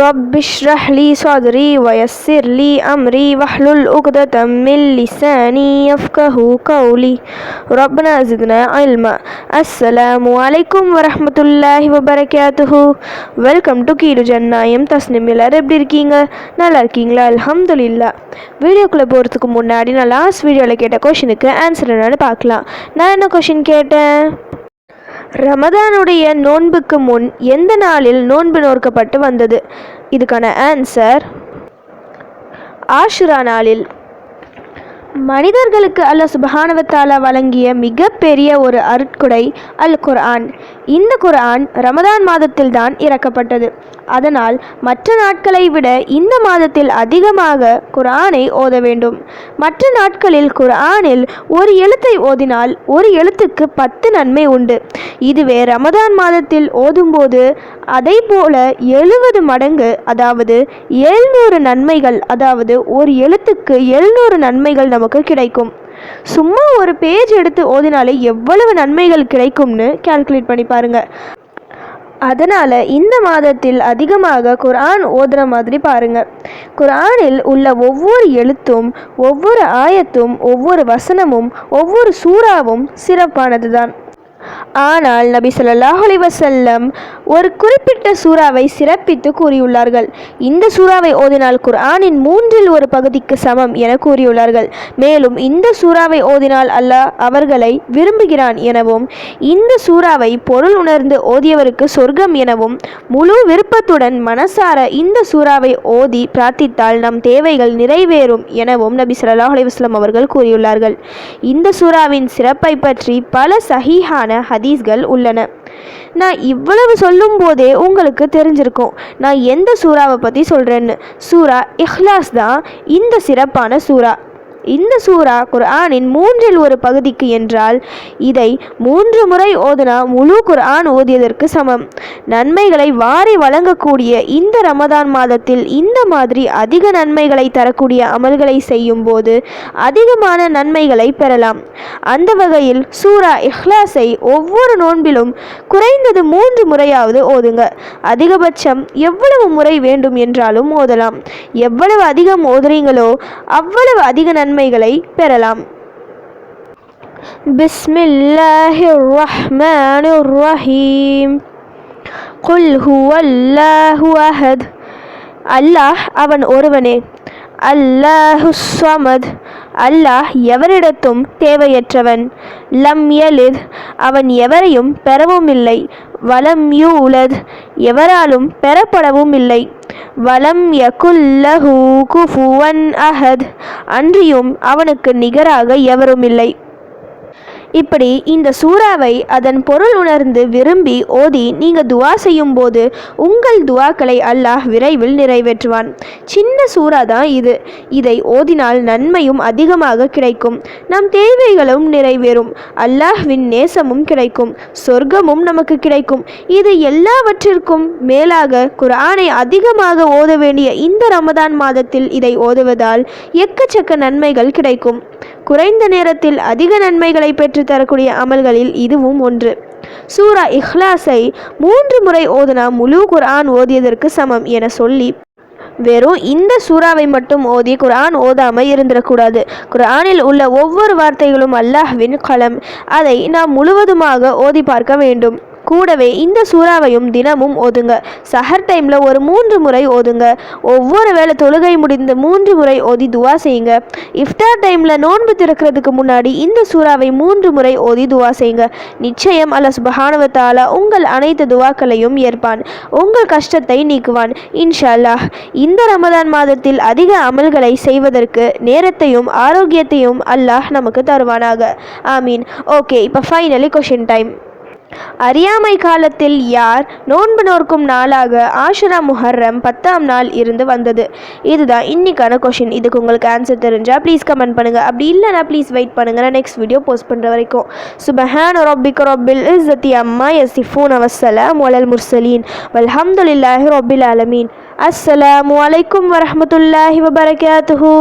رب اشرح لي صدري ويسر لي أمري واحلل عقدة من لساني يفقهوا قولي ربنا زدنا علما. அஸ்ஸலாமு அலைக்கும் வரஹ்மத்துல்லாஹி வபரகாத்துஹு. வெல்கம் டு கீடு ஜன்னாயம் தஸ்னிம். எல்லாரும் எப்படி இருக்கீங்க? நல்லா இருக்கீங்களா? அல்ஹம்துலில்லாஹ். வீடியோக்குள்ளே போகிறதுக்கு முன்னாடி நான் லாஸ்ட் வீடியோவில் கேட்ட கொஷினுக்கு ஆன்சர் என்னன்னு பார்க்கலாம். நான் என்ன கொஷின் கேட்டேன்? ரமதானுடைய நோன்புக்கு முன் எந்த நாளில் நோன்பு நோக்கப்பட்டு வந்தது? இதுக்கான ஆன்சர் ஆஷுரா நாளில். மனிதர்களுக்கு அல்லாஹ் சுப்ஹானஹு வ தஆலா வழங்கிய மிகப்பெரிய ஒரு அருட்கொடை அல் குர்ஆன். இந்த குர்ஆன் ரமதான் மாதத்தில் தான் இறக்கப்பட்டது. அதனால் மற்ற நாட்களை விட இந்த மாதத்தில் அதிகமாக குர்ஆனை ஓத வேண்டும். மற்ற நாட்களில் குர்ஆனில் ஒரு எழுத்தை ஓதினால் ஒரு எழுத்துக்கு 10 நன்மை உண்டு. இதுவே ரமதான் மாதத்தில் ஓதும்போது அதை போல 70 மடங்கு, அதாவது 700 நன்மைகள், அதாவது ஒரு எழுத்துக்கு 700 நன்மைகள் நமக்கு கிடைக்கும். சும்மா ஒரு பேஜ் எடுத்து ஓதினாலே எவ்வளவு நன்மைகள் கிடைக்கும்னு கால்குலேட் பண்ணி பாருங்க. அதனால் இந்த மாதத்தில் அதிகமாக குர்ஆன் ஓதுற மாதிரி பாருங்க. குர்ஆனில் உள்ள ஒவ்வொரு எழுத்தும், ஒவ்வொரு ஆயத்தும், ஒவ்வொரு வசனமும், ஒவ்வொரு சூறாவும் சிறப்பானது தான். ஆனால் நபி ஸல்லல்லாஹு அலைஹி வஸல்லம் ஒரு குறிப்பிட்ட சூறாவை சிறப்பித்து கூறியுள்ளார்கள். இந்த சூறாவை ஓதினால் குர்ஆனின் 3இல் ஒரு பகுதிக்கு சமம் என கூறியுள்ளார்கள். மேலும் இந்த சூறாவை ஓதினால் அல்லாஹ் அவர்களை விரும்புகிறான் எனவும், இந்த சூறாவை பொருள் உணர்ந்து ஓதியவருக்கு சொர்க்கம் எனவும், முழு விருப்பத்துடன் மனசார இந்த சூறாவை ஓதி பிரார்த்தித்தால் நம் தேவைகள் நிறைவேறும் எனவும் நபி ஸல்லல்லாஹு அலைஹி வஸல்லம் அவர்கள் கூறியுள்ளார்கள். இந்த சூறாவின் சிறப்பை பற்றி பல சஹீஹான ஹதீஸ்கள் உள்ளன. நான் இவ்வளவு சொல்லும் போதே உங்களுக்கு தெரிஞ்சிருக்கும் நான் எந்த சூறாவை பற்றி சொல்கிறேன்னு. சூரா இஹ்லாஸ் தான் இந்த சிறப்பான சூறா. இந்த சூறா குர்ஆனின் 3இல் ஒரு பகுதிக்கு என்றால் இதை 3 முறை ஓதுனா முழு குர்ஆன் ஓதியதற்கு சமம். நன்மைகளை வாரி வழங்கக்கூடிய இந்த ரமதான் மாதத்தில் இந்த மாதிரி அதிக நன்மைகளை தரக்கூடிய அமல்களை செய்யும் போது அதிகமான நன்மைகளை பெறலாம். அந்த வகையில் சூரா இஹ்லாஸை ஒவ்வொரு நோன்பிலும் குறைந்தது 3 முறையாவது ஓதுங்க. அதிகபட்சம் எவ்வளவு முறை வேண்டும் என்றாலும் ஓதலாம். எவ்வளவு அதிகம் ஓதுறீங்களோ அவ்வளவு அதிக நன்மைகளை பெறலாம். பிஸ்மில்லாஹிர் ரஹ்மானிர் ரஹீம். குல் ஹுவல்லாஹு அஹத். அல்லாஹ் அவன் ஒருவனே. அல்லாஹுஸ் ஸமத். அல்லாஹ் எவரிடத்தும் தேவையற்றவன். லம் யலித். அவன் எவரையும் பெறவும் இல்லை. வலம் யூலத். எவராலும் பெறப்படவும் இல்லை. வலம் யகுல் லஹு குஃபுவன் அஹத். அன்றியும் அவனுக்கு நிகராக எவரும் இல்லை. இப்படி இந்த சூறாவை அதன் பொருள் உணர்ந்து விரும்பி ஓதி நீங்கள் துவா செய்யும் போது உங்கள் துவாக்களை அல்லாஹ் விரைவில் நிறைவேற்றுவான். சின்ன சூறா தான் இது. இதை ஓதினால் நன்மையும் அதிகமாக கிடைக்கும். நம் தேவைகளும் நிறைவேறும். அல்லாஹ்வின் நேசமும் கிடைக்கும். சொர்க்கமும் நமக்கு கிடைக்கும். இது எல்லாவற்றிற்கும் மேலாக குர்ஆனை அதிகமாக ஓத வேண்டிய இந்த ரமதான் மாதத்தில் இதை ஓதுவதால் எக்கச்சக்க நன்மைகள் கிடைக்கும். குறைந்த நேரத்தில் அதிக நன்மைகளை பெற்று தரக்கூடிய அமல்களில் இதுவும் ஒன்று. சூரா இஹ்லாஸை 3 முறை ஓதுனா முழு குர்ஆன் ஓதியதற்கு சமம் என சொல்லி வெறும் இந்த சூறாவை மட்டும் ஓதி குர்ஆன் ஓதாமல் இருந்துடக்கூடாது. குர்ஆனில் உள்ள ஒவ்வொரு வார்த்தைகளும் அல்லாஹ்வின் கலம். அதை நாம் முழுவதுமாக ஓதி பார்க்க வேண்டும். கூடவே இந்த சூறாவையும் தினமும் ஓதுங்க. சஹர் டைமில் ஒரு 3 முறை ஓதுங்க. ஒவ்வொரு வேளை தொழுகை முடிந்து 3 முறை ஓதி துவா செய்யுங்க. இஃப்தார் டைமில் நோன்பு திறக்கிறதுக்கு முன்னாடி இந்த சூறாவை 3 முறை ஓதி துவா செய்யுங்க. நிச்சயம் அல்லாஹ் சுப்ஹானஹு வ தஆலா உங்கள் அனைத்து துவாக்களையும் ஏற்பான். உங்கள் கஷ்டத்தை நீக்குவான் இன்ஷா அல்லாஹ். இந்த ரமதான் மாதத்தில் அதிக அமல்களை செய்வதற்கு நேரத்தையும் ஆரோக்கியத்தையும் அல்லாஹ் நமக்கு தருவானாக. ஆமீன். ஓகே, இப்போ ஃபைனலி கொஷின் டைம். அறியாமை காலத்தில் யார் நோன்பு நோக்கும் நாளாக ஆஷுரா முஹர்ரம் 10ஆம் நாள் இருந்து வந்தது? இதுதான் இன்னைக்கான கொஷின். இதுக்கு உங்களுக்கு ஆன்சர் தெரிஞ்சால் ப்ளீஸ் கமெண்ட் பண்ணுங்கள். அப்படி இல்லைனா ப்ளீஸ் வெயிட் பண்ணுங்கள். நான் நெக்ஸ்ட் வீடியோ போஸ்ட் பண்ணுற வரைக்கும். சுப்ஹான ரப்பிக ரப்பில் இஸ்ஸத்தி அம்மா யசிஃபூன வஸ்ஸலாமு அலல் முர்சலீன் வல்ஹம்துலில்லாஹி ரப்பில் ஆலமீன். அஸ்ஸலாமு அலைக்கும் வரஹ்மத்துல்லாஹி வபரகாத்துஹு.